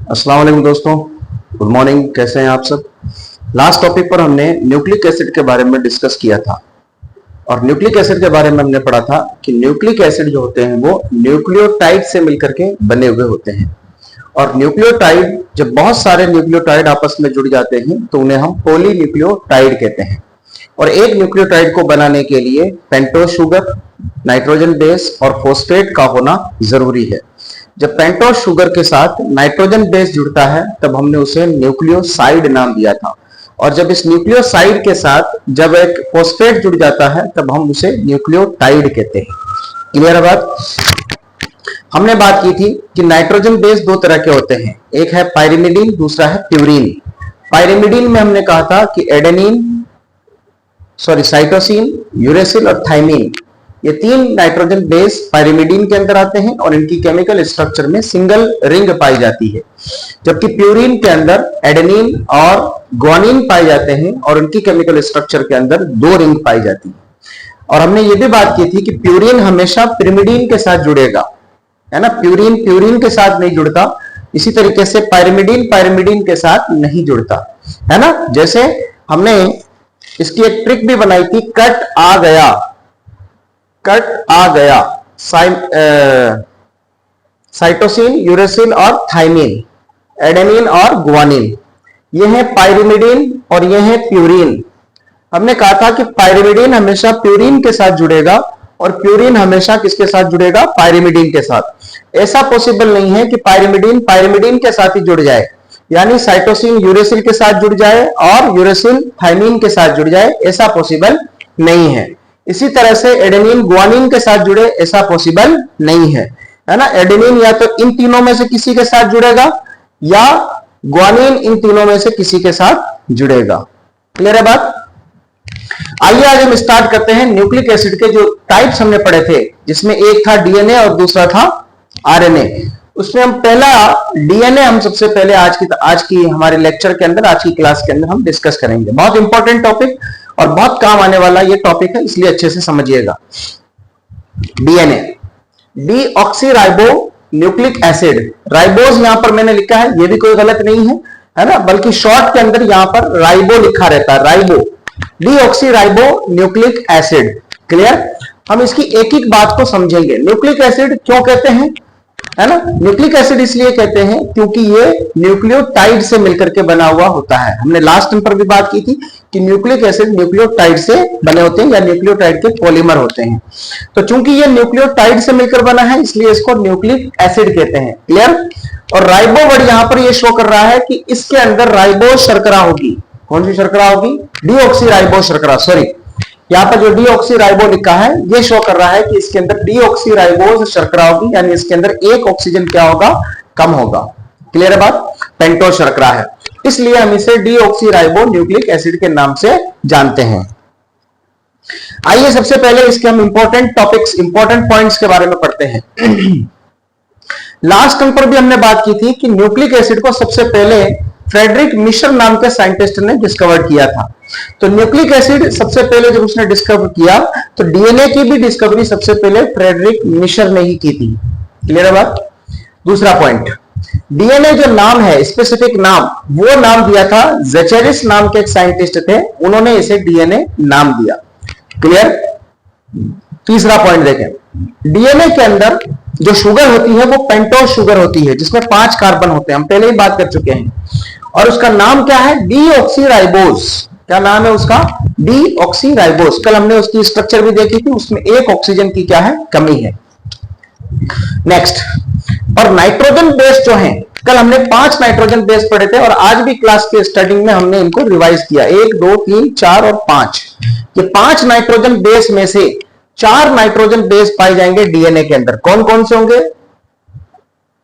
अस्सलाम वालेकुम दोस्तों, गुड मॉर्निंग। कैसे हैं आप सब। लास्ट टॉपिक पर हमने न्यूक्लिक एसिड के बारे में डिस्कस किया था और न्यूक्लिक एसिड के बारे में हमने पढ़ा था कि न्यूक्लिक एसिड जो होते हैं वो न्यूक्लियोटाइड से मिलकर के बने हुए होते हैं और न्यूक्लियोटाइड जब बहुत सारे न्यूक्लियोटाइड आपस में जुड़ जाते हैं तो उन्हें हम पॉलीन्यूक्लियोटाइड कहते हैं। और एक न्यूक्लियोटाइड को बनाने के लिए पेंटोज शुगर, नाइट्रोजन बेस और फॉस्फेट का होना जरूरी है। जब पेंटोज शुगर के साथ नाइट्रोजन बेस जुड़ता है तब हमने उसे न्यूक्लियोसाइड नाम दिया था और जब इस न्यूक्लियोसाइड के साथ जब एक फॉस्फेट जुड़ जाता है तब हम उसे न्यूक्लियोटाइड कहते हैं। क्लियर है बात। हमने बात की थी कि नाइट्रोजन बेस दो तरह के होते हैं, एक है पायरिमिडीन, दूसरा है प्यूरीन। पायरिमिडीन में हमने कहा था कि साइटोसिन, यूरेसिल और थाइमीन, ये तीन नाइट्रोजन बेस पायरिमिडीन के अंदर आते हैं और इनकी केमिकल स्ट्रक्चर में सिंगल रिंग पाई जाती है, जबकि प्यूरीन के अंदर एडेनिन और ग्वानिन पाए जाते हैं और उनकी केमिकल स्ट्रक्चर के अंदर दो रिंग पाई जाती है। और हमने ये भी बात की थी कि प्यूरीन हमेशा पिरिमिडीन के साथ जुड़ेगा, है ना। प्यूरीन के साथ नहीं जुड़ता, इसी तरीके से पायरिमिडीन के साथ नहीं जुड़ता, है ना। जैसे हमने इसकी एक ट्रिक भी बनाई थी, कट आ गया साइटोसिन, यूरेसिल और थाइमीन, एडेनिन और ग्वानिन, ये है पायरिमिडीन और ये है प्यूरीन। हमने कहा था कि पायरिमिडीन हमेशा प्यूरीन के साथ जुड़ेगा और प्यूरीन हमेशा किसके साथ जुड़ेगा, पायरिमिडीन के साथ। ऐसा पॉसिबल नहीं है कि पायरिमिडीन के साथ ही जुड़ जाए, यानी साइटोसिन यूरेसिल के साथ जुड़ जाए और यूरेसिल थाइमीन के साथ जुड़ जाए, ऐसा पॉसिबल नहीं है। इसी तरह से एडेनिन ग्वानिन के साथ जुड़े, ऐसा पॉसिबल नहीं है ना। एडेनिन या तो इन तीनों में से किसी के साथ जुड़ेगा या ग्वानिन इन तीनों में से किसी के साथ जुड़ेगा। क्लियर है बात। आइए आज हम स्टार्ट करते हैं न्यूक्लिक एसिड के जो टाइप्स हमने पढ़े थे, जिसमें एक था डीएनए और दूसरा था आरएनए। उसमें हम पहला डीएनए हम सबसे पहले आज की हमारे लेक्चर के अंदर, आज की क्लास के अंदर हम डिस्कस करेंगे। बहुत इंपॉर्टेंट टॉपिक और बहुत काम आने वाला ये टॉपिक है, इसलिए अच्छे से समझिएगा। DNA, deoxyribo nucleic acid. Ribose यहां पर मैंने लिखा है, ये भी कोई गलत नहीं है ना, बल्कि शॉर्ट के अंदर यहां पर राइबो लिखा रहता है, ribo, deoxyribo nucleic acid. Clear. हम इसकी एक एक बात को समझेंगे। न्यूक्लिक एसिड क्यों कहते हैं, है ना। न्यूक्लिक एसिड इसलिए कहते हैं क्योंकि ये न्यूक्लियोटाइड से मिलकर के बना हुआ होता है। हमने लास्ट टाइम पर भी बात की थी कि न्यूक्लिक एसिड न्यूक्लियोटाइड से बने होते हैं या न्यूक्लियोटाइड के पॉलीमर होते हैं। तो चूंकि ये न्यूक्लियोटाइड से मिलकर बना है इसलिए इसको न्यूक्लिक एसिड कहते हैं। क्लियर। और राइबो वर्ड यहां पर ये शो कर रहा है कि इसके अंदर राइबो शर्करा होगी। कौन सी शर्करा होगी, डीऑक्सीराइबो शर्करा। सॉरी, यहाँ पर जो डीऑक्सीराइबो लिखा है ये शो कर रहा है कि इसके अंदर डीऑक्सीराइबोज शर्करा होगी, यानी इसके अंदर एक ऑक्सीजन क्या होगा, कम होगा। क्लियर है बात। पेंटोज शर्करा है, इसलिए हम इसे डीऑक्सीराइबो न्यूक्लिक एसिड के नाम से जानते हैं। आइए सबसे पहले इसके हम इंपॉर्टेंट टॉपिक्स, इंपॉर्टेंट पॉइंट्स के बारे में पढ़ते हैं। लास्ट टाइम पर भी हमने बात की थी कि न्यूक्लिक एसिड को सबसे पहले फ्रेडरिक मिशर नाम के साइंटिस्ट ने डिस्कवर किया था। तो न्यूक्लिक एसिड सबसे पहले जब उसने डिस्कवर किया तो डीएनए की भी डिस्कवरी सबसे पहले फ्रेडरिक मिशर ने ही की थी। क्लियर है बात। दूसरा पॉइंट, डीएनए जो नाम है, स्पेसिफिक नाम, वो नाम दिया था ज़ेचेरिस नाम के एक साइंटिस्ट थे, उन्होंने इसे डीएनए नाम दिया। क्लियर। तीसरा पॉइंट देखें, डीएनए के अंदर जो शुगर होती है वो पेंटोज शुगर होती है, जिसमें 5 कार्बन होते हैं, हम पहले ही बात कर चुके हैं, और उसका नाम क्या है, डीऑक्सीराइबोज। क्या नाम है उसका, डीऑक्सीराइबोज। कल हमने उसकी स्ट्रक्चर भी देखी थी, उसमें एक ऑक्सीजन की क्या है, कमी है। नेक्स्ट, और नाइट्रोजन बेस जो है, कल हमने 5 नाइट्रोजन बेस पढ़े थे और आज भी क्लास के स्टडिंग में हमने इनको रिवाइज किया, 1, 2, 3, 4 और 5। ये 5 नाइट्रोजन बेस में से 4 नाइट्रोजन बेस पाए जाएंगे डीएनए के अंदर। कौन कौन से होंगे,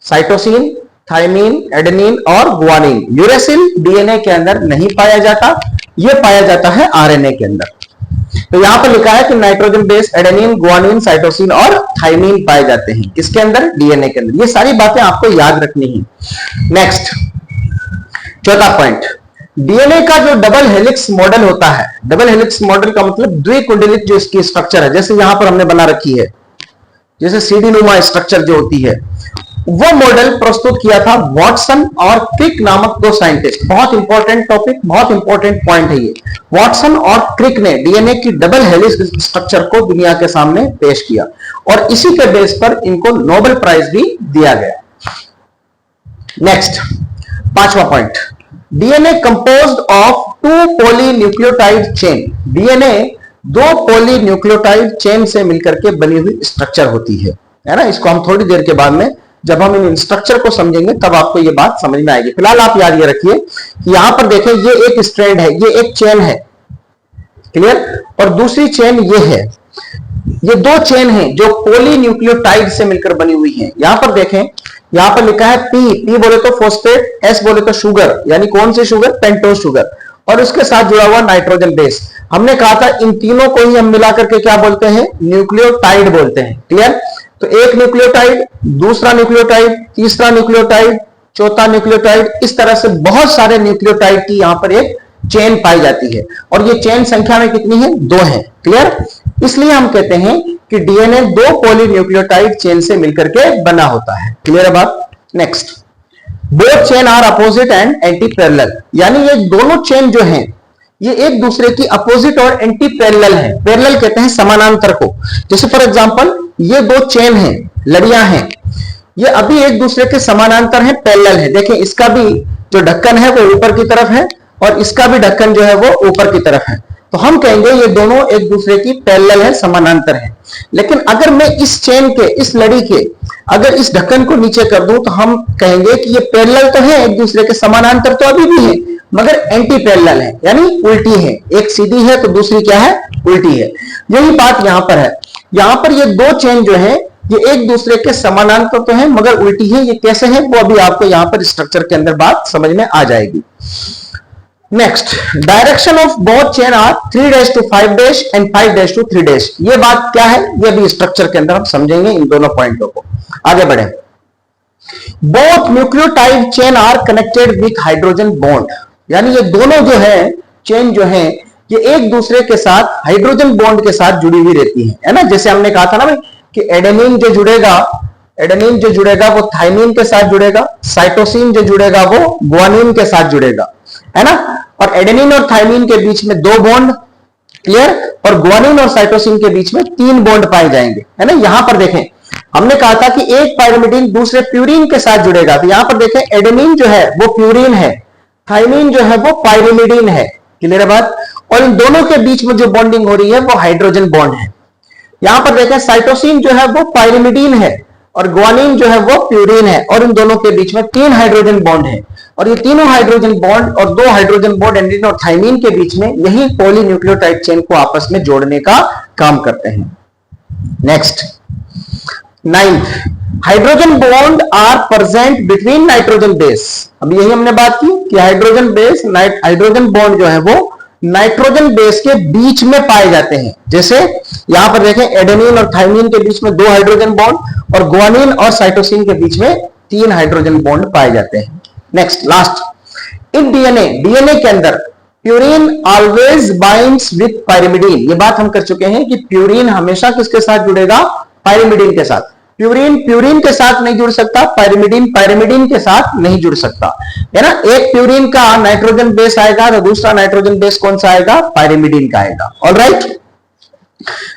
साइटोसिन, थाइमीन, एडेनिन और ग्वानिन। यूरेसिल डीएनए के अंदर नहीं पाया जाता, यह पाया जाता है आरएनए के अंदर। तो यहां पर लिखा है कि nitrogen base adenine, guanine, cytosine और थाइमीन पाए जाते हैं किसके अंदर, डीएनए के अंदर। ये सारी बातें आपको याद रखनी है। नेक्स्ट, चौथा पॉइंट, डीएनए का जो डबल हेलिक्स मॉडल होता है, डबल हेलिक्स मॉडल का मतलब द्विकुंडलित जो इसकी स्ट्रक्चर है, जैसे यहां पर हमने बना रखी है, जैसे सीढ़ी नुमा स्ट्रक्चर जो होती है, वो मॉडल प्रस्तुत किया था वॉटसन और क्रिक नामक दो साइंटिस्ट। बहुत इंपॉर्टेंट टॉपिक, बहुत इंपॉर्टेंट पॉइंट है ये। वॉटसन और क्रिक ने डीएनए की डबल हेलिक्स स्ट्रक्चर को दुनिया के सामने पेश किया और इसी के बेस पर इनको नोबेल प्राइज भी दिया गया। नेक्स्ट, पांचवा point, DNA composed of 2 polynucleotide chain. DNA 2 polynucleotide chain से मिलकर के बनी हुई स्ट्रक्चर होती है ना। इसको हम थोड़ी देर के बाद में जब हम इन स्ट्रक्चर को समझेंगे तब आपको ये बात समझ में आएगी। फिलहाल आप याद ये रखिए कि यहां पर देखें, ये एक स्ट्रैंड है, ये एक चेन है, क्लियर, और दूसरी चेन ये है। ये 2 चेन हैं जो पॉलीन्यूक्लियोटाइड से मिलकर बनी हुई हैं। यहां पर देखें, यहां पर लिखा है पी बोले तो फॉस्फेट, एस बोले तो शुगर, यानी कौन सी शुगर, पेंटोज शुगर, और उसके साथ जुड़ा हुआ नाइट्रोजन बेस। हमने कहा था इन तीनों को ही हम मिलाकर के क्या बोलते हैं, न्यूक्लियोटाइड बोलते हैं, क्लियर। तो एक न्यूक्लियोटाइड, दूसरा न्यूक्लियोटाइड, तीसरा न्यूक्लियोटाइड, चौथा न्यूक्लियोटाइड, इस तरह से बहुत सारे न्यूक्लियोटाइड की यहां पर एक चेन पाई जाती है और ये चेन संख्या में कितनी है, 2 है, क्लियर। इसलिए हम कहते हैं कि डीएनए 2 पॉलीन्यूक्लियोटाइड चेन से मिलकर के बना होता है, क्लियर है बात। Next, both chain are opposite and anti parallel, यानी ये दोनों चेन जो हैं ये एक दूसरे की अपोजिट और एंटी पैरेलल है। पैरेलल कहते हैं समानांतर को। जैसे फॉर एग्जांपल ये 2 चेन हैं, लड़ियां हैं, ये अभी एक दूसरे के समानांतर हैं, पैरेलल है। देखें इसका भी जो ढक्कन है वो ऊपर की तरफ है और इसका भी ढक्कन जो है वो ऊपर की तरफ है, तो हम कहेंगे ये दोनों एक दूसरे की पैरेलल है, समानांतर है। लेकिन अगर मैं इस चेन के, इस लड़ी के अगर इस ढक्कन को नीचे कर दूं तो हम कहेंगे कि ये पैरेलल तो है एक दूसरे के, समानांतर तो अभी भी है, मगर एंटी पैरेलल है, यानी उल्टी है। एक सीधी है तो दूसरी क्या है, उल्टी है। यही बात यहां पर है। यहां पर ये 2 चेन जो है ये एक दूसरे के समानांतर तो है मगर उल्टी है। ये कैसे है वो अभी आपको यहां पर स्ट्रक्चर के अंदर बात समझ में आ जाएगी। Next, direction of both chain are 3' to 5' and 5' to 3'। ये बात क्या है, ये भी स्ट्रक्चर के अंदर हम समझेंगे इन दोनों पॉइंटों को। आगे बढ़े। Both nucleotide chain are connected with hydrogen bond, यानी ये दोनों जो है चेन जो है ये एक दूसरे के साथ हाइड्रोजन बॉन्ड के साथ जुड़ी हुई रहती है ना। जैसे हमने कहा था ना भाई कि एडेनिन जो जुड़ेगा वो थाइमिन के साथ जुड़ेगा, साइटोसिन जो जुड़ेगा वो ग्वानिन के साथ जुड़ेगा, है ना। और एडेनिन और थाइमिन के बीच में 2 बॉन्ड, क्लियर, और ग्वानिन और साइटोसिन के बीच में 3 बॉन्ड पाए जाएंगे, है ना। यहां पर देखें हमने कहा था कि एक पायरिमिडीन दूसरे प्यूरिन के साथ जुड़ेगा, तो यहां पर देखें एडेनिन जो है वो प्यूरिन है, थाइमिन जो है वो पायरिमिडीन है, क्लियर है बात। और इन दोनों के बीच में जो बॉन्डिंग हो रही है वो हाइड्रोजन बॉन्ड है। यहां पर देखें साइटोसिन जो है वो पायरिमिडीन है और ग्वानिन जो है वो प्यूरिन है, और इन दोनों के बीच में 3 हाइड्रोजन बॉन्ड है। और ये तीनों हाइड्रोजन बॉन्ड और 2 हाइड्रोजन बॉन्ड एडेनिन और थाइमिन के बीच में यही पॉलीन्यूक्लियोटाइड चेन को आपस में जोड़ने का काम करते हैं। Next, 9th, hydrogen bond are present between nitrogen base. अब यही हमने बात की कि हाइड्रोजन बॉन्ड जो है वो नाइट्रोजन बेस के बीच में पाए जाते हैं। जैसे यहां पर देखें एडेनिन और थाइमिन के बीच में 2 हाइड्रोजन बॉन्ड और ग्वानिन और साइटोसिन के बीच में 3 हाइड्रोजन बॉन्ड पाए जाते हैं। नेक्स्ट, लास्ट, इन डीएनए के अंदर purine always binds with pyrimidine. ये बात हम कर चुके हैं कि प्यूरिन हमेशा किसके साथ जुड़ेगा, पायरिमिडीन के साथ। प्यूरिन के साथ नहीं जुड़ सकता, पायरिमिडीन के साथ नहीं जुड़ सकता, है ना। एक प्यूरिन का नाइट्रोजन बेस आएगा तो दूसरा नाइट्रोजन बेस कौन सा आएगा, पायरिमिडीन का आएगा। ऑलराइट,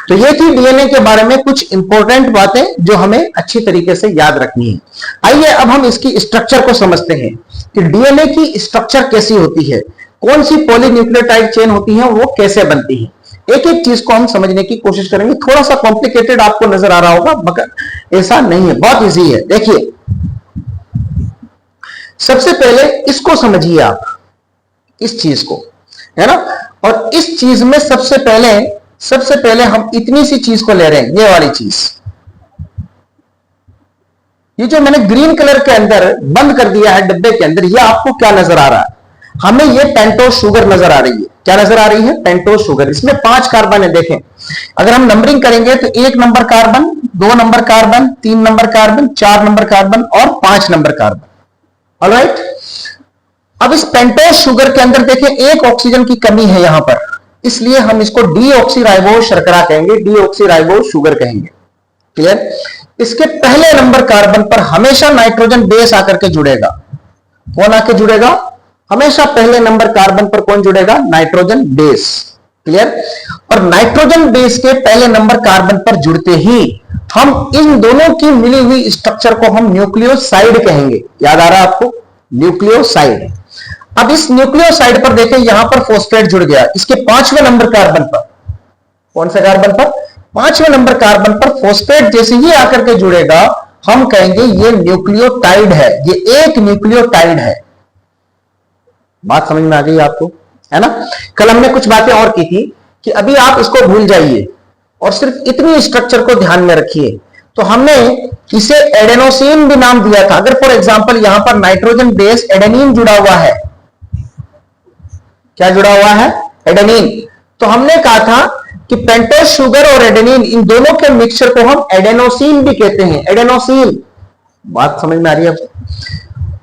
तो ये थी डीएनए के बारे में कुछ इंपॉर्टेंट बातें जो हमें अच्छी तरीके से याद रखनी है। आइए अब हम इसकी स्ट्रक्चर को समझते हैं कि डीएनए की स्ट्रक्चर कैसी होती है, कौन सी पॉलीन्यूक्लियोटाइड चेन होती है, वो कैसे बनती है। एक एक चीज को हम समझने की कोशिश करेंगे। थोड़ा सा कॉम्प्लिकेटेड आपको नजर आ रहा होगा मगर ऐसा नहीं है, बहुत इजी है। देखिए सबसे पहले इसको समझिए आप, इस चीज को, है ना। और इस चीज में सबसे पहले हम इतनी सी चीज को ले रहे हैं, ये वाली चीज, ये जो मैंने ग्रीन कलर के अंदर बंद कर दिया है डब्बे के अंदर, ये आपको क्या नजर आ रहा है, हमें ये पेंटोज शुगर नजर आ रही है। क्या नजर आ रही है, पेंटोज शुगर। इसमें 5 कार्बन है। देखें अगर हम नंबरिंग करेंगे तो 1 number carbon, 2 number carbon, 3 number carbon, 4 number carbon और 5 नंबर कार्बन। ऑलराइट, अब इस पेंटोज शुगर के अंदर देखें एक ऑक्सीजन की कमी है यहां पर, इसलिए हम इसको डीऑक्सीराइबोज शर्करा कहेंगे, डीऑक्सीराइबोज शुगर कहेंगे। क्लियर। इसके पहले नंबर कार्बन पर हमेशा नाइट्रोजन बेस आकर के जुड़ेगा। कौन आके जुड़ेगा? हमेशा पहले नंबर कार्बन पर कौन जुड़ेगा? Nitrogen base. क्लियर? और नाइट्रोजन बेस के पहले नंबर कार्बन पर जुड़ते ही हम इन दोनों की मिली हुई स्ट्रक्चर को हम न्यूक्लियोसाइड कहेंगे। याद आ रहा है आपको? न्यूक्लियोसाइड। अब इस न्यूक्लियोसाइड पर देखें, यहां पर फॉस्फेट जुड़ गया इसके 5वें नंबर कार्बन पर। कौन से कार्बन पर? 5वें नंबर कार्बन पर फॉस्फेट जैसे ही आकर के जुड़ेगा हम कहेंगे ये न्यूक्लियोटाइड है, ये एक न्यूक्लियोटाइड है। बात समझ में आ गई आपको? है ना? कल हमने कुछ बातें और की थी कि अभी आप इसको भूल जाइए और सिर्फ इतनी स्ट्रक्चर को ध्यान में रखिए। तो हमने इसे एडेनोसिन भी नाम दिया था। अगर फॉर एग्जांपल यहां पर नाइट्रोजन बेस एडेनिन जुड़ा हुआ है, क्या जुड़ा हुआ है? एडेनिन। तो हमने कहा था कि पेंटोज शुगर और एडेनिन इन दोनों के मिक्सचर को हम एडेनोसिन भी कहते हैं। एडेनोसिन। बात समझ में आ रही है?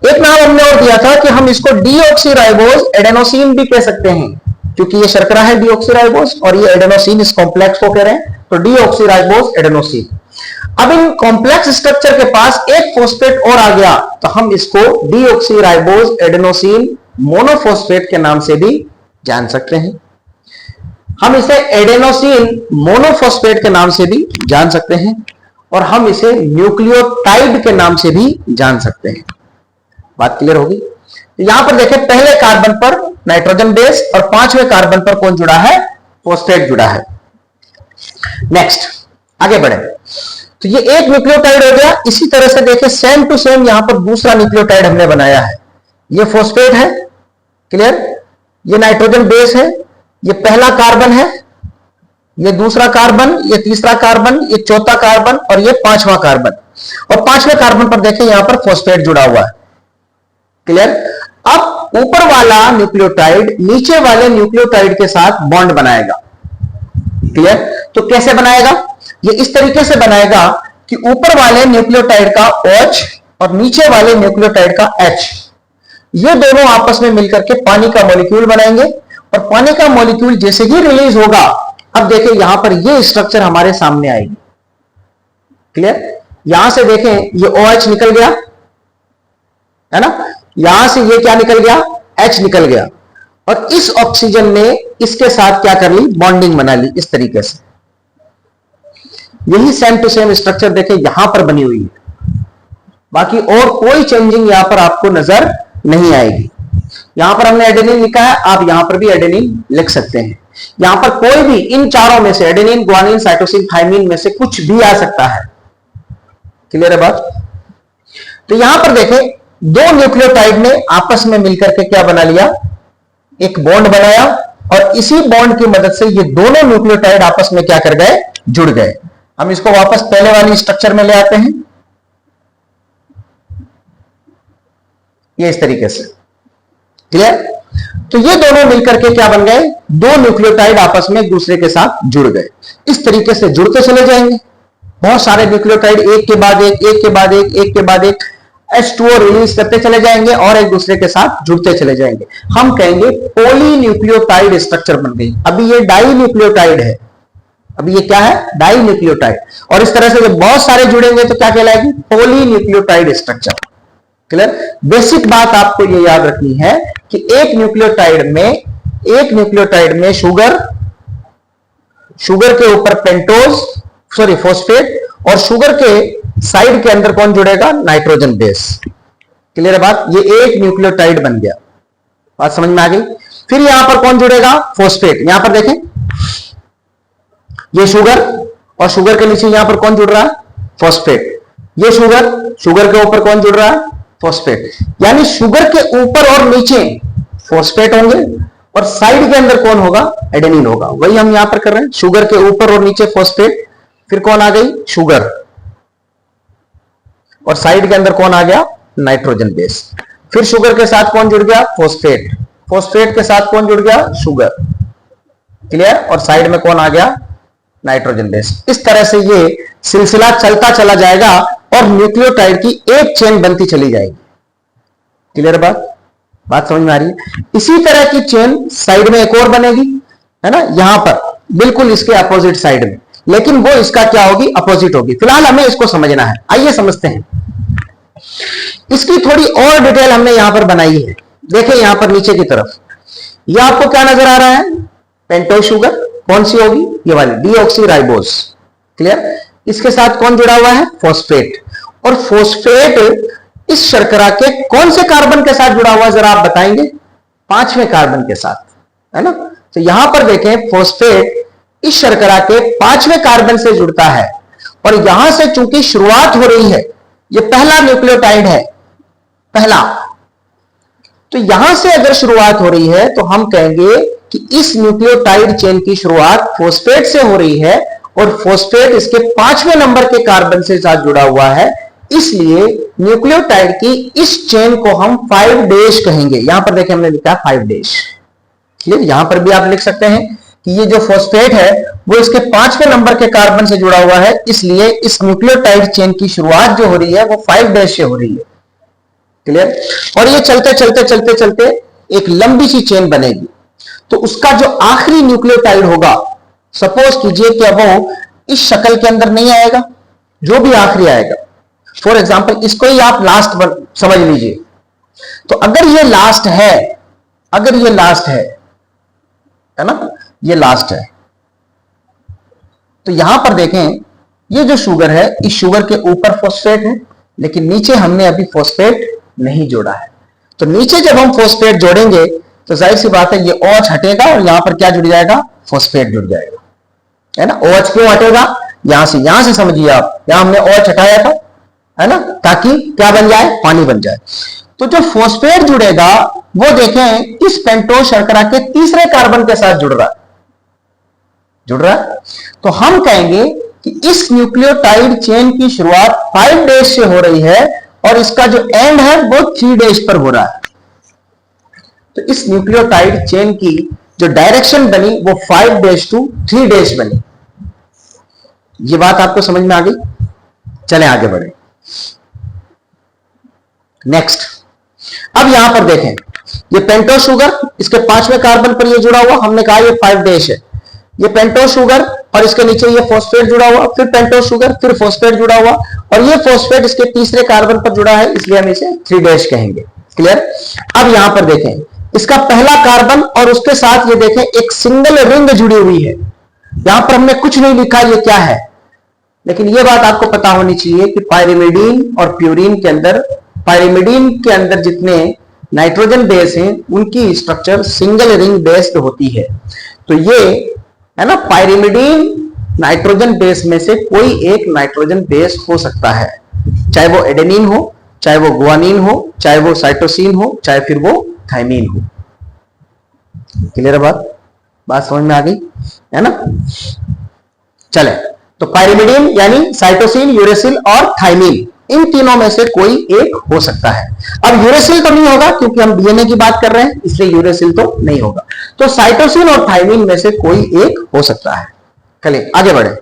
एक नाम हमने और दिया था कि हम इसको डीऑक्सीराइबोज एडेनोसिन भी कह सकते हैं, क्योंकि ये शर्करा है डीऑक्सीराइबोज और ये एडेनोसिन इस कॉम्प्लेक्स को कह रहे हैं, तो डीऑक्सीराइबोज एडेनोसिन। अब इन कॉम्प्लेक्स स्ट्रक्चर के पास एक फॉस्फेट और आ गया तो हम इसको डीऑक्सीराइबोज एडेनोसिन मोनोफॉस्फेट के नाम से भी जान सकते हैं। हम इसे एडेनोसिन मोनोफॉस्फेट के नाम से भी जान सकते हैं और हम इसे न्यूक्लियोटाइड के नाम से भी जान सकते हैं। बात क्लियर होगी? तो यहां पर देखें, पहले कार्बन पर नाइट्रोजन बेस और 5वें कार्बन पर कौन जुड़ा है? फॉस्फेट जुड़ा है। नेक्स्ट आगे बढ़े तो ये एक न्यूक्लियोटाइड हो गया। इसी तरह से देखें, सेम टू सेम यहां पर दूसरा न्यूक्लियोटाइड हमने बनाया है। ये फॉस्फेट है। क्लियर? ये नाइट्रोजन बेस है, ये पहला कार्बन है, ये दूसरा कार्बन, ये तीसरा कार्बन, ये चौथा कार्बन और ये 5वां कार्बन। और 5वें कार्बन पर देखें यहां पर फॉस्फेट जुड़ा हुआ है। क्लियर? अब ऊपर वाला न्यूक्लियोटाइड नीचे वाले न्यूक्लियोटाइड के साथ बॉन्ड बनाएगा। क्लियर? तो कैसे बनाएगा? ये इस तरीके से बनाएगा कि ऊपर वाले न्यूक्लियोटाइड का OH और नीचे वाले न्यूक्लियोटाइड का H, ये दोनों आपस में मिलकर के पानी का मॉलिक्यूल बनाएंगे और पानी का मॉलिक्यूल जैसे ही रिलीज होगा, अब देखें यहां पर ये स्ट्रक्चर हमारे सामने आएगी। क्लियर? यहां से देखें ये OH निकल गया है ना, यहां से ये क्या निकल गया? H निकल गया और इस ऑक्सीजन ने इसके साथ क्या कर ली? बॉन्डिंग बना ली इस तरीके से। यही सेम टू सेम स्ट्रक्चर देखें यहां पर बनी हुई है, बाकी और कोई चेंजिंग यहां पर आपको नजर नहीं आएगी। यहां पर हमने एडेनिन लिखा है, आप यहां पर भी एडेनिन लिख सकते हैं। यहां पर कोई भी इन चारों में से एडेनिन, ग्वानिन, साइटोसिन, थाइमिन में से कुछ भी आ सकता है। क्लियर है बात? तो यहां पर देखें, दो न्यूक्लियोटाइड ने आपस में मिलकर के क्या बना लिया? एक बॉन्ड बनाया और इसी बॉन्ड की मदद से ये दोनों न्यूक्लियोटाइड आपस में क्या कर गए? जुड़ गए। हम इसको वापस पहले वाली स्ट्रक्चर में ले आते हैं, ये इस तरीके से। क्लियर? तो ये दोनों मिलकर के क्या बन गए? दो न्यूक्लियोटाइड आपस में एक दूसरे के साथ जुड़ गए। इस तरीके से जुड़ते चले जाएंगे बहुत सारे न्यूक्लियोटाइड, एक के बाद एक, एक के बाद एक, एक के बाद एक H2O रिलीज करते चले जाएंगे और एक दूसरे के साथ जुड़ते चले जाएंगे। हम कहेंगे पॉलीन्यूक्लियोटाइड स्ट्रक्चर बन गई। अभी ये डाई न्यूक्लियोटाइड है, अभी ये क्या है? Dinucleotide. और इस तरह से जब बहुत सारे जुड़ेंगे तो क्या कहलाएगी? Polynucleotide structure. क्लियर? बेसिक बात आपको ये याद रखनी है कि एक न्यूक्लियोटाइड में शुगर के ऊपर फॉस्फेट और शुगर के साइड के अंदर कौन जुड़ेगा? Nitrogen base. क्लियर है बात? ये एक न्यूक्लियोटाइड बन गया। बात समझ में आ गई? फिर यहां पर कौन जुड़ेगा? फॉस्फेट। यहां पर देखें, ये शुगर और शुगर के नीचे यहां पर कौन जुड़ रहा है? फॉस्फेट। ये शुगर के ऊपर कौन जुड़ रहा है? फॉस्फेट। यानी शुगर के ऊपर और नीचे फॉस्फेट होंगे और साइड के अंदर कौन होगा? एडेनिन होगा। वही हम यहां पर कर रहे हैं, शुगर के ऊपर और नीचे फॉस्फेट, फिर कौन आ गई? शुगर, और साइड के अंदर कौन आ गया? Nitrogen base. फिर शुगर के साथ कौन जुड़ गया? फॉस्फेट। फॉस्फेट के साथ कौन जुड़ गया? शुगर। क्लियर? और साइड में कौन आ गया? Nitrogen base. इस तरह से ये सिलसिला चलता चला जाएगा और न्यूक्लियोटाइड की एक चेन बनती चली जाएगी। क्लियर बात समझ में आ रही है? इसी तरह की चेन साइड में एक और बनेगी, है ना, यहां पर बिल्कुल इसके अपोजिट साइड में। लेकिन वो इसका क्या होगी, अपोजिट होगी। फिलहाल हमें इसको समझना है, आइए समझते हैं। इसकी थोड़ी और डिटेल हमने यहां पर बनाई है। देखिए यहां पर नीचे की तरफ ये आपको क्या नजर आ रहा है, पेंटोज शुगर। कौन सी होगी, ये वाली डीऑक्सीराइबोज। क्लियर। इसके साथ कौन जुड़ा हुआ है, फॉस्फेट। और फॉस्फेट इस शर्करा के कौन से कार्बन के साथ जुड़ा हुआ है, जरा आप बताएंगे, 5वें कार्बन के साथ, है ना। तो यहां पर देखें फॉस्फेट इस शर्करा के 5वें कार्बन से जुड़ता है। और यहां से चूंकि शुरुआत हो रही है, ये पहला न्यूक्लियोटाइड है, पहला, तो यहां से अगर शुरुआत हो रही है तो हम कहेंगे कि इस न्यूक्लियोटाइड चेन की शुरुआत फॉस्फेट से हो रही है और फॉस्फेट इसके 5वें नंबर के कार्बन से साथ जुड़ा हुआ है। इसलिए न्यूक्लियोटाइड की इस चेन को हम 5' कहेंगे। यहां पर देखिए हमने लिखा है 5'। क्लियर। यहां पर भी आप लिख सकते हैं कि ये जो फॉस्फेट है वो इसके 5वें नंबर के कार्बन से जुड़ा हुआ है, इसलिए इस न्यूक्लियोटाइड चेन की शुरुआत जो हो रही है वो 5' से हो रही है। क्लियर। और ये चलते चलते चलते चलते एक लंबी सी चेन बनेगी। तो उसका जो आखिरी न्यूक्लियोटाइड होगा, सपोज कीजिए कि वो इस शक्ल के अंदर नहीं आएगा, जो भी आखिरी आएगा, फॉर एग्जाम्पल इसको ही आप लास्ट समझ लीजिए। तो अगर ये लास्ट है, अगर ये लास्ट है ना, ये लास्ट है, तो यहां पर देखें ये जो शुगर है, इस शुगर के ऊपर फॉस्फेट है, लेकिन नीचे हमने अभी फॉस्फेट नहीं जोड़ा है। तो नीचे जब हम फॉस्फेट जोड़ेंगे तो जाहिर सी बात है ये OH हटेगा और यहां पर क्या जुड़ जाएगा, फॉस्फेट जुड़ जाएगा, है ना। OH क्यों हटेगा, यहां से समझिए आप, यहां हमने OH हटाया था, है ना, ताकि क्या बन जाए, पानी बन जाए। तो जो फॉस्फेट जुड़ेगा वो देखें इस पेंटोज शर्करा के 3रे कार्बन के साथ जुड़ रहा है। तो हम कहेंगे कि इस न्यूक्लियोटाइड चेन की शुरुआत 5' से हो रही है और इसका जो एंड है वो 3' पर हो रहा है। तो इस न्यूक्लियोटाइड चेन की जो डायरेक्शन बनी वो 5' to 3' बनी। ये बात आपको समझ में आ गई। चलें आगे बढ़े। नेक्स्ट, अब यहां पर देखें ये पेंटोज शुगर, इसके 5वें कार्बन पर ये जुड़ा हुआ, हमने कहा ये 5' है। ये पेंटोज शुगर और इसके नीचे ये फॉस्फेट जुड़ा हुआ, फिर पेंटोज शुगर, फिर फॉस्फेट जुड़ा हुआ, और ये फॉस्फेट इसके 3रे कार्बन पर जुड़ा है, इसलिए हम इसे 3' कहेंगे। क्लियर। अब यहां पर देखें इसका पहला कार्बन और उसके साथ ये देखें एक सिंगल रिंग जुड़ी हुई है। यहां पर हमने कुछ नहीं लिखा ये क्या है, लेकिन ये बात आपको पता होनी चाहिए कि पायरिमिडीन और प्यूरिन के अंदर, पायरिमिडीन के अंदर जितने नाइट्रोजन बेस हैं उनकी स्ट्रक्चर सिंगल रिंग बेस्ड होती है। तो ये है ना, पायरिमिडीन नाइट्रोजन बेस में से कोई एक नाइट्रोजन बेस हो सकता है, चाहे वो एडेनिन हो, चाहे वो गुआनिन हो, चाहे वो साइटोसिन हो, चाहे फिर वो थाइमिन हो। क्लियर है बात समझ में आ गई, है ना। चले, तो पायरिमिडीन यानी साइटोसिन, यूरेसिल और थाइमिन, इन तीनों में से कोई एक हो सकता है। अब यूरेसिल तो नहीं होगा क्योंकि हम डीएनए की बात कर रहे हैं, इसलिए यूरेसिल तो नहीं होगा। तो साइटोसिन और थाइमिन में से कोई एक हो सकता है। चलिए आगे बढ़े।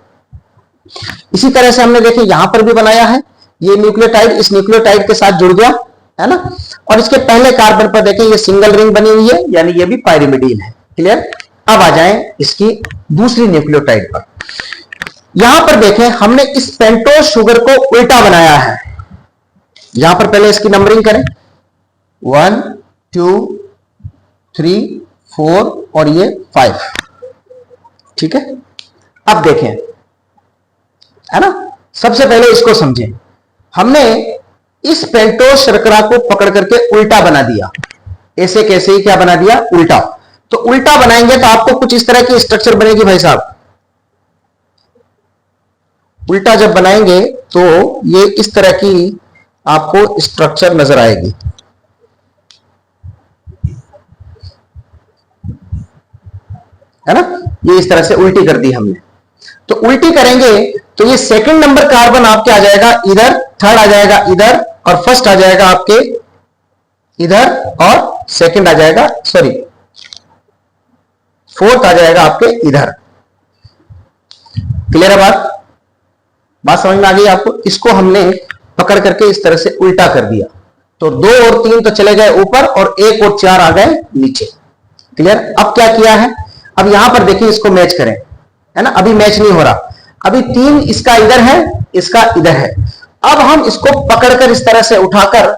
इसी तरह से हमने देखे यहां पर भी बनाया है, ये न्यूक्लियोटाइड इस न्यूक्लियोटाइड के साथ जुड़ गया, है ना, और इसके पहले कार्बन पर देखें ये सिंगल रिंग बनी हुई है, यानी ये भी पायरिमिडीन है। क्लियर। अब आ जाएं इसकी दूसरी न्यूक्लियोटाइड पर। यहां पर देखें हमने इस पेंटोज शुगर को उल्टा बनाया है। यहां पर पहले इसकी नंबरिंग करें, 1 2 3 4 और ये 5। ठीक है। अब देखें, है ना, सबसे पहले इसको समझें। हमने इस पेंटोज शर्करा को पकड़ करके उल्टा बना दिया, ऐसे कैसे ही क्या बना दिया, उल्टा। तो उल्टा बनाएंगे तो आपको कुछ इस तरह की स्ट्रक्चर बनेगी भाई साहब। उल्टा जब बनाएंगे तो ये इस तरह की आपको स्ट्रक्चर नजर आएगी, है ना। ये इस तरह से उल्टी कर दी हमने। तो उल्टी करेंगे तो ये सेकंड नंबर कार्बन आपके आ जाएगा इधर, थर्ड आ जाएगा इधर, और फर्स्ट आ जाएगा आपके इधर, और सेकंड आ जाएगा, सॉरी फोर्थ आ जाएगा आपके इधर। क्लियर है बात समझ में आ गई आपको। इसको हमने पकड़ करके इस तरह से उल्टा कर दिया, तो 2 और 3 तो चले गए ऊपर और 1 और 4 आ गए नीचे। क्लियर। अब क्या किया है, अब यहां पर देखिए इसको मैच करें, है ना, अभी मैच नहीं हो रहा। अभी 3 इसका इधर है, इसका इधर है। अब हम इसको पकड़कर इस तरह से उठाकर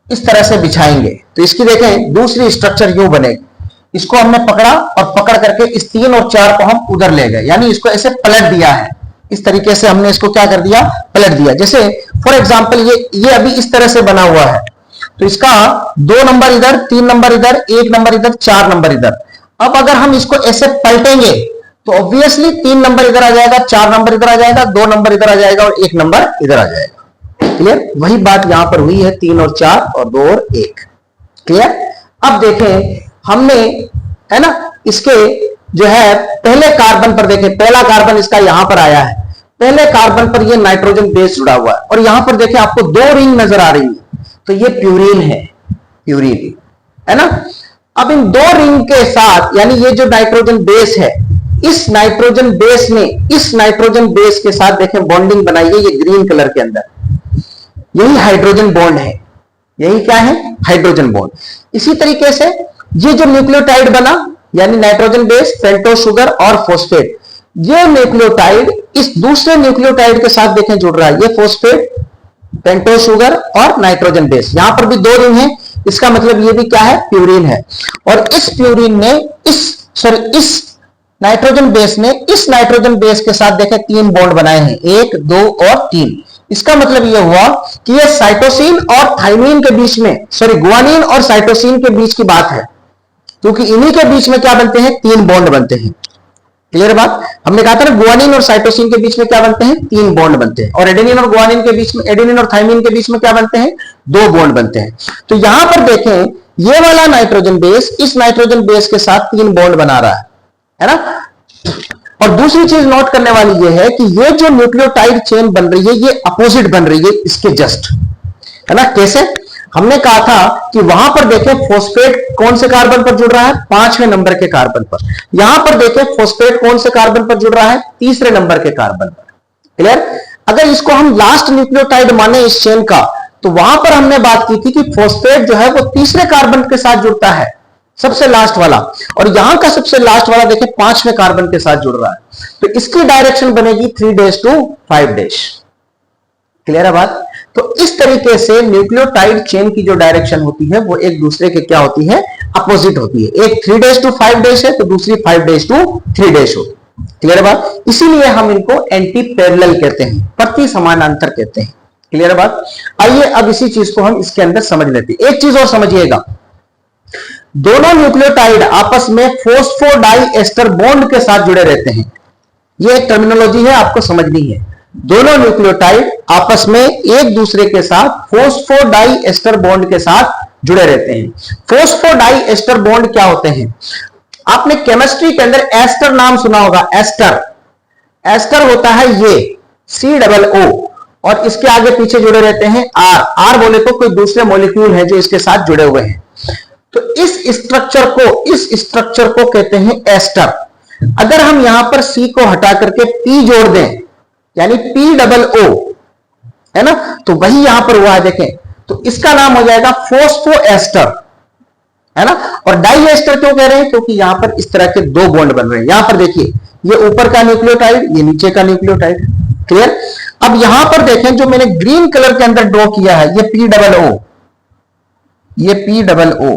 इस तरह से बिछाएंगे तो इसकी देखें दूसरी स्ट्रक्चर यूं बनेगी। इसको हमने पकड़ा और पकड़ करके इस 3 और 4 को हम उधर ले गए, यानी इसको ऐसे पलट दिया है। इस तरीके से हमने इसको क्या कर दिया, पलट दिया। जैसे फॉर एग्जांपल ये अभी इस तरह से बना हुआ है, तो इसका 2 नंबर इधर, 3 नंबर इधर, 1 नंबर इधर, 4 नंबर इधर। अब अगर हम इसको ऐसे पलटेंगे तो ऑब्वियसली 3 नंबर इधर आ जाएगा, 4 नंबर इधर आ जाएगा, 2 नंबर इधर आ जाएगा और 1 नंबर इधर आ जाएगा। क्लियर? वही बात यहां पर हुई है, 3 और 4 और 2 और 1। क्लियर? अब देखें हमने, है ना, इसके जो है पहले कार्बन पर देखें, पहला कार्बन इसका यहां पर आया है, पहले कार्बन पर ये नाइट्रोजन बेस जुड़ा हुआ है और यहां पर देखें आपको 2 रिंग नजर आ रही है, तो ये प्यूरीन है, प्यूरीन है ना। अब इन 2 रिंग के साथ, यानी ये जो नाइट्रोजन बेस है, इस नाइट्रोजन बेस ने इस नाइट्रोजन बेस के साथ देखें बॉन्डिंग बनाई है, ये ग्रीन कलर के अंदर, यही हाइड्रोजन बॉन्ड है। यही क्या है? Hydrogen bond. इसी तरीके से ये जो न्यूक्लियोटाइड बना, यानी नाइट्रोजन बेस, पेंटोस शुगर और फॉस्फेट, ये न्यूक्लियोटाइड इस दूसरे न्यूक्लियोटाइड के साथ देखें जुड़ रहा है, ये फॉस्फेट, पेंटोस शुगर और नाइट्रोजन बेस। यहां पर भी 2 रिंग है, इसका मतलब ये भी क्या है? प्यूरीन है। और इस प्यूरीन ने इस नाइट्रोजन बेस ने इस नाइट्रोजन बेस के साथ देखें 3 बॉन्ड बनाए हैं, 1, 2 और 3। इसका मतलब यह हुआ कि यह साइटोसिन और थाइमिन के बीच में, गुआनिन और साइटोसिन के बीच की बात है, क्योंकि इन्हीं के बीच में क्या बनते हैं? 3 बॉन्ड बनते हैं। क्लियर बात? हमने कहा था ना, गुआनिन और साइटोसिन के बीच में क्या बनते हैं? 3 बॉन्ड बनते हैं। और एडेनिन और गुआनिन के बीच में, एडेनिन और थाइमिन के बीच में क्या बनते हैं? 2 बॉन्ड बनते हैं। तो यहां पर देखें, ये वाला नाइट्रोजन बेस इस नाइट्रोजन बेस के साथ 3 बॉन्ड बना रहा है ना। और दूसरी चीज नोट करने वाली ये है कि ये जो न्यूक्लियोटाइड चेन बन रही है, ये अपोजिट बन रही है इसके जस्ट, है ना। कैसे? हमने कहा था कि वहां पर देखें फॉस्फेट कौन से कार्बन पर जुड़ रहा है? 5वें नंबर के कार्बन पर। यहां पर देखें फॉस्फेट कौन से कार्बन पर जुड़ रहा है? 3रे नंबर के कार्बन पर। क्लियर? अगर इसको हम लास्ट न्यूक्लियोटाइड माने इस चेन का, तो वहां पर हमने बात की थी कि फॉस्फेट जो है वो 3रे कार्बन के साथ जुड़ता है, सबसे लास्ट वाला। और यहां का सबसे लास्ट वाला देखें 5वें कार्बन के साथ जुड़ रहा है, तो इसकी डायरेक्शन बनेगी 3' to 5'। क्लियर है बात? तो इस तरीके से न्यूक्लियोटाइड चेन की जो डायरेक्शन होती है वो एक दूसरे के क्या होती है? अपोजिट होती है। एक 3' to 5' है तो दूसरी 5' to 3' होती है। क्लियर है बात? इसीलिए हम इनको एंटी पैरेलल कहते हैं, प्रति समानांतर कहते हैं। क्लियर है बात? आइए अब इसी चीज को हम इसके अंदर समझ लेते हैं। एक चीज और समझिएगा, दोनों न्यूक्लियोटाइड आपस में फॉस्फोडाइएस्टर बॉन्ड के साथ जुड़े रहते हैं। यह एक टर्मिनोलॉजी है, आपको समझनी है। दोनों न्यूक्लियोटाइड आपस में एक दूसरे के साथ फॉस्फोडाइएस्टर बॉन्ड के साथ जुड़े रहते हैं। फॉस्फोडाइएस्टर बॉन्ड क्या होते हैं? आपने केमिस्ट्री के अंदर एस्टर नाम सुना होगा। एस्टर, एस्टर होता है ये COO और इसके आगे पीछे जुड़े रहते हैं R। R बोले तो कोई दूसरे मॉलिक्यूल है जो इसके साथ जुड़े हुए हैं। तो इस स्ट्रक्चर को कहते हैं एस्टर। अगर हम यहां पर C को हटा करके P जोड़ दें, यानी POO, है ना, तो वही यहां पर हुआ है। देखें तो इसका नाम हो जाएगा फॉस्फोएस्टर, है ना। और डाइएस्टर क्यों कह रहे हैं? क्योंकि यहां पर इस तरह के 2 बॉन्ड बन रहे हैं। यहां पर देखिए, ये ऊपर का न्यूक्लियोटाइड, ये नीचे का न्यूक्लियोटाइड। क्लियर? अब यहां पर देखें, जो मैंने ग्रीन कलर के अंदर ड्रॉ किया है, ये POO, ये POO,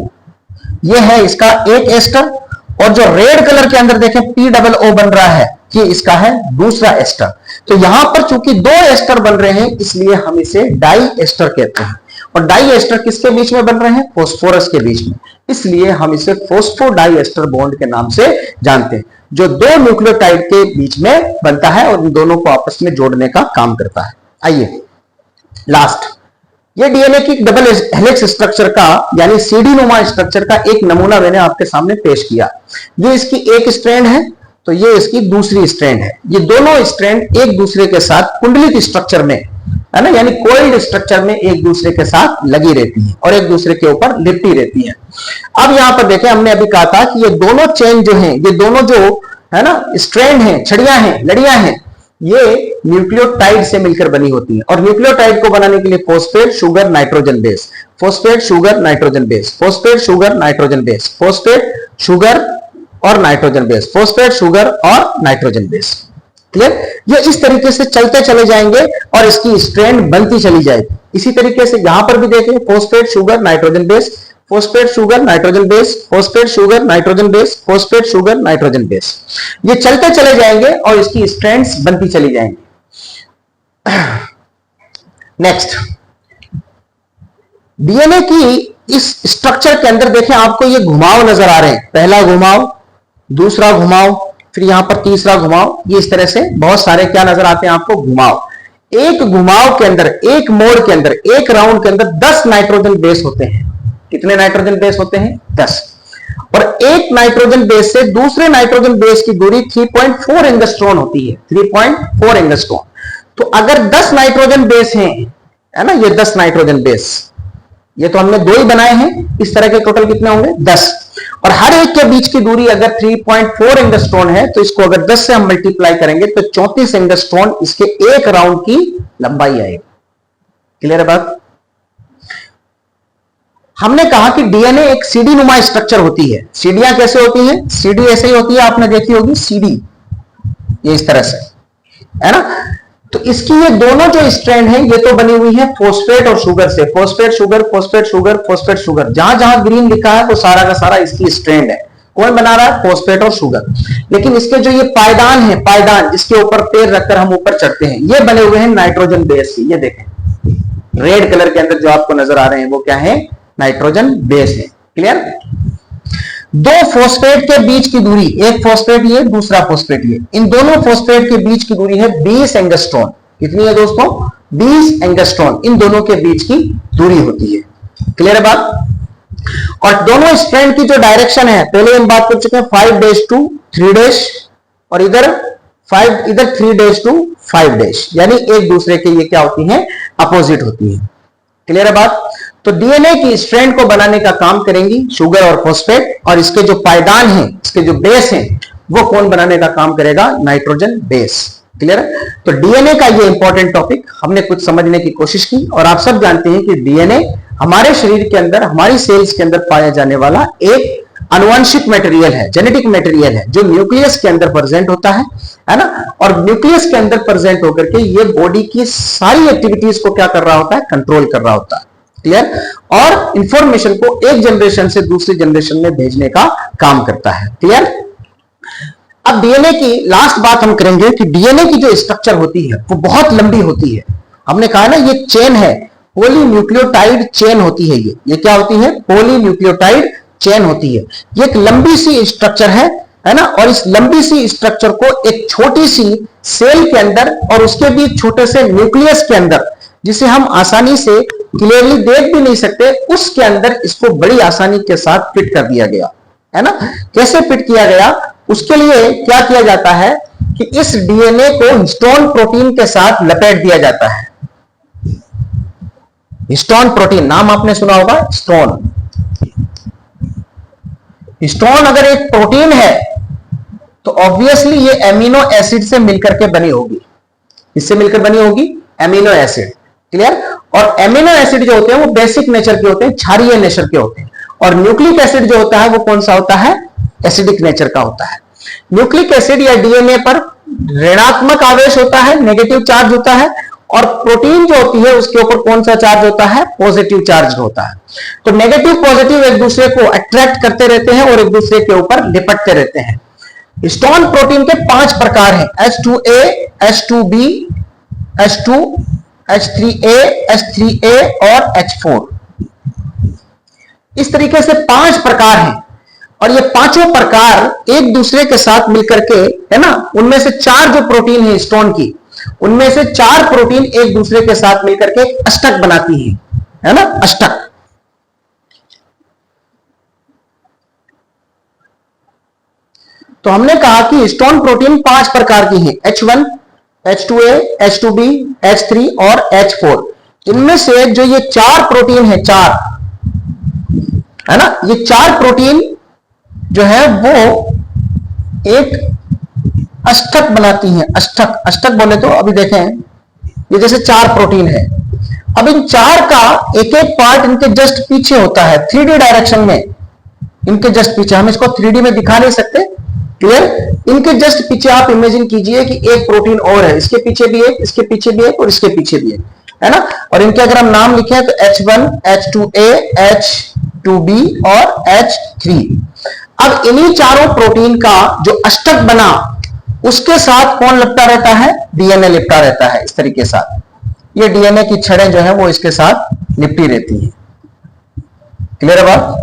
ये है इसका एक एस्टर। और जो रेड कलर के अंदर देखें POO बन रहा है, ये इसका है दूसरा एस्टर। तो यहां पर चूंकि 2 एस्टर बन रहे हैं, इसलिए हम इसे डाई एस्टर कहते हैं। और डाई एस्टर किसके बीच में बन रहे हैं? फॉस्फोरस के बीच में, इसलिए हम इसे फॉस्फोडाइएस्टर बॉन्ड के नाम से जानते हैं, जो 2 न्यूक्लियोटाइड के बीच में बनता है और इन दोनों को आपस में जोड़ने का काम करता है। आइए लास्ट, ये डीएनए की डबल हेलिक्स स्ट्रक्चर का, यानी सीडी नुमा स्ट्रक्चर का एक नमूना मैंने आपके सामने पेश किया। ये इसकी एक स्ट्रैंड है, तो ये इसकी दूसरी स्ट्रैंड है। ये दोनों स्ट्रैंड एक दूसरे के साथ कुंडलित स्ट्रक्चर में, है ना, यानी कोइल्ड स्ट्रक्चर में एक दूसरे के साथ लगी रहती है और एक दूसरे के ऊपर लिपटी रहती है। अब यहां पर देखें, हमने अभी कहा था कि ये दोनों चेन जो है, ये दोनों जो है ना स्ट्रैंड है, छड़ियां हैं, लड़ियां हैं, ये न्यूक्लियोटाइड से मिलकर बनी होती है। और न्यूक्लियोटाइड को बनाने के लिए phosphate, sugar, nitrogen base, phosphate, sugar, nitrogen base, phosphate, sugar, nitrogen base, phosphate, sugar और नाइट्रोजन बेस, फॉस्फेट, शुगर और नाइट्रोजन बेस। क्लियर? ये इस तरीके से चलते चले जाएंगे और इसकी स्ट्रेंथ बनती चली जाएगी। इसी तरीके से यहां पर भी देखें, phosphate sugar nitrogen base, phosphate sugar nitrogen base, phosphate sugar nitrogen base, phosphate sugar nitrogen base, ये चलते चले जाएंगे और इसकी स्ट्रेंथ्स बनती चली जाएंगी। नेक्स्ट, डीएनए की इस स्ट्रक्चर के अंदर देखें, आपको ये घुमाव नजर आ रहे हैं, पहला घुमाव, दूसरा घुमाव, फिर यहां पर तीसरा घुमाव, ये इस तरह से बहुत सारे क्या नजर आते हैं आपको, घुमाव। एक घुमाव के अंदर, एक मोड़ के अंदर, एक राउंड के अंदर 10 नाइट्रोजन बेस होते हैं। कितने नाइट्रोजन बेस होते हैं? 10। और एक नाइट्रोजन बेस से दूसरे नाइट्रोजन बेस की दूरी 3.4 एंगस्ट्रॉन होती है, 3.4 एंगस्ट्रॉन। तो अगर 10 नाइट्रोजन बेस हैं, है ना, ये 10 नाइट्रोजन बेस, ये तो हमने 2 ही बनाए हैं, इस तरह के टोटल कितने होंगे? 10। और हर एक के बीच की दूरी अगर 3.4 एंगस्ट्रॉन है, तो इसको अगर 10 से हम मल्टीप्लाई करेंगे तो 34 एंगस्ट्रॉन इसके एक राउंड की लंबाई आएगी। क्लियर है बात? हमने कहा कि डीएनए एक सीडी नुमा स्ट्रक्चर होती है। सीडियां कैसे होती हैं? सीडी ऐसे ही होती है, आपने देखी होगी सीडी, ये इस तरह से, है ना। तो इसकी ये दोनों जो स्ट्रैंड है, ये तो बनी हुई है फॉस्फेट और शुगर से, phosphate sugar, phosphate sugar, phosphate sugar, जहां जहां ग्रीन लिखा है वो सारा का सारा इसकी स्ट्रैंड है। कौन बना रहा है? फॉस्फेट और शुगर। लेकिन इसके जो ये पायदान है, पायदान जिसके ऊपर पैर रखकर हम ऊपर चढ़ते हैं, ये बने हुए हैं नाइट्रोजन बेस की। ये देखें, रेड कलर के अंदर जो आपको नजर आ रहे हैं वो क्या है? नाइट्रोजन बेस है। क्लियर? 2 फॉस्फेट के बीच की दूरी, एक फॉस्फेट ये, दूसरा फॉस्फेट ये, इन दोनों फॉस्फेट के बीच की दूरी है 20 एंगस्ट्रॉन। कितनी है दोस्तों? 20 एंगस्ट्रॉन इन दोनों के बीच की दूरी होती है। क्लियर है बात? और दोनों स्ट्रैंड की जो डायरेक्शन है, पहले हम बात कर चुके हैं 5 to 3 और इधर 3 to 5, यानी एक दूसरे के ये क्या होती है? अपोजिट होती है। क्लियर है बात? तो डीएनए की स्ट्रैंड को बनाने का काम करेंगी शुगर और फॉस्फेट, और इसके जो पायदान हैं, इसके जो बेस हैं, वो कौन बनाने का काम करेगा? Nitrogen base. क्लियर है? तो डीएनए का ये इंपॉर्टेंट टॉपिक हमने कुछ समझने की कोशिश की, और आप सब जानते हैं कि डीएनए हमारे शरीर के अंदर, हमारी सेल्स के अंदर पाया जाने वाला एक आनुवंशिक मटेरियल है, जेनेटिक मटेरियल है, जो न्यूक्लियस के अंदर प्रेजेंट होता है ना। और न्यूक्लियस के अंदर प्रेजेंट होकर के ये बॉडी की सारी एक्टिविटीज को क्या कर रहा होता है? कंट्रोल कर रहा होता है। क्लियर? और इंफॉर्मेशन को एक जनरेशन से दूसरी जनरेशन में भेजने का काम करता है। क्लियर? अब डीएनए की लास्ट बात हम करेंगे कि डीएनए की जो स्ट्रक्चर होती है वो बहुत लंबी होती है। हमने कहा ना, ये चेन है, पॉलीन्यूक्लियोटाइड चेन होती है। ये क्या होती है? पॉलीन्यूक्लियोटाइड चेन होती है। ये एक लंबी सी स्ट्रक्चर है ना। और इस लंबी सी स्ट्रक्चर को एक छोटी सी सेल के अंदर और उसके बीच छोटे से न्यूक्लियस के अंदर, जिसे हम आसानी से क्लियरली देख भी नहीं सकते, उसके अंदर इसको बड़ी आसानी के साथ फिट कर दिया गया है ना। कैसे फिट किया गया? उसके लिए क्या किया जाता है कि इस डीएनए को हिस्टोन प्रोटीन के साथ लपेट दिया जाता है। हिस्टोन प्रोटीन नाम आपने सुना होगा, हिस्टोन। हिस्टोन अगर एक प्रोटीन है तो ऑब्वियसली ये एमिनो एसिड से मिलकर के बनी होगी। इससे मिलकर बनी होगी एमिनो एसिड। क्लियर? और एमिनो एसिड जो होते हैं वो बेसिक नेचर के होते हैं, क्षारीय नेचर के होते हैं। और न्यूक्लिक एसिड जो होता है वो कौन सा होता है? एसिडिक नेचर का होता है। न्यूक्लिक एसिड या डीएनए पर ऋणात्मक आवेश होता है, नेगेटिव चार्ज होता है, और प्रोटीन जो होती है उसके ऊपर कौन सा चार्ज होता है? पॉजिटिव चार्ज होता है। तो नेगेटिव पॉजिटिव एक दूसरे को अट्रैक्ट करते रहते हैं और एक दूसरे के ऊपर लिपटते रहते हैं। हिस्टोन प्रोटीन के 5 प्रकार हैं, H2A, H2B, H2, H3A, H3A और H4। इस तरीके से 5 प्रकार हैं, और ये पांचों प्रकार एक दूसरे के साथ मिलकर के, है ना, उनमें से 4 जो प्रोटीन है हिस्टोन की, उनमें से 4 प्रोटीन एक दूसरे के साथ मिलकर के अष्टक बनाती है ना, अष्टक। तो हमने कहा कि हिस्टोन प्रोटीन 5 प्रकार की हैं, H1, H2A, H2B, H3 और H4। इनमें से जो ये 4 प्रोटीन है, 4 है ना, ये 4 प्रोटीन जो है वो एक अष्टक बनाती हैं। अष्टक, अष्टक बोले तो अभी देखें, ये जैसे 4 प्रोटीन है। अब इन 4 का एक एक पार्ट इनके जस्ट पीछे होता है, 3D डायरेक्शन में, इनके जस्ट पीछे। हम इसको 3D में दिखा नहीं सकते, क्लियर? इनके जस्ट पीछे आप इमेजिन कीजिए कि एक प्रोटीन और है, इसके पीछे भी एक, इसके पीछे भी एक और इसके पीछे भी एक, है ना? और इनके अगर हम नाम लिखें तो H1, H2A, H2B और H3। अब इन्हीं चारों प्रोटीन का जो अष्टक बना उसके साथ कौन लिपटा रहता है? डीएनए लिपटा रहता है इस तरीके से। ये डीएनए की छड़ें जो है वो इसके साथ लिपटी रहती है। क्लियर है बात?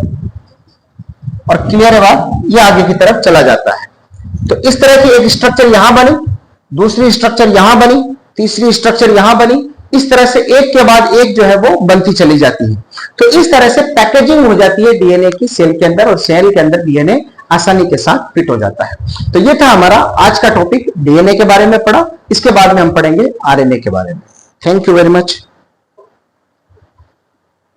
और क्लियर है बात? ये आगे की तरफ चला जाता है। तो इस तरह की एक स्ट्रक्चर यहां बनी, दूसरी स्ट्रक्चर यहां बनी, तीसरी स्ट्रक्चर यहां बनी, इस तरह से एक के बाद एक जो है वो बनती चली जाती है। तो इस तरह से पैकेजिंग हो जाती है डीएनए की सेल के अंदर, और सेल के अंदर डीएनए आसानी के साथ फिट हो जाता है। तो ये था हमारा आज का टॉपिक, डीएनए के बारे में पढ़ा। इसके बाद में हम पढ़ेंगे आरएनए के बारे में। Thank you very much.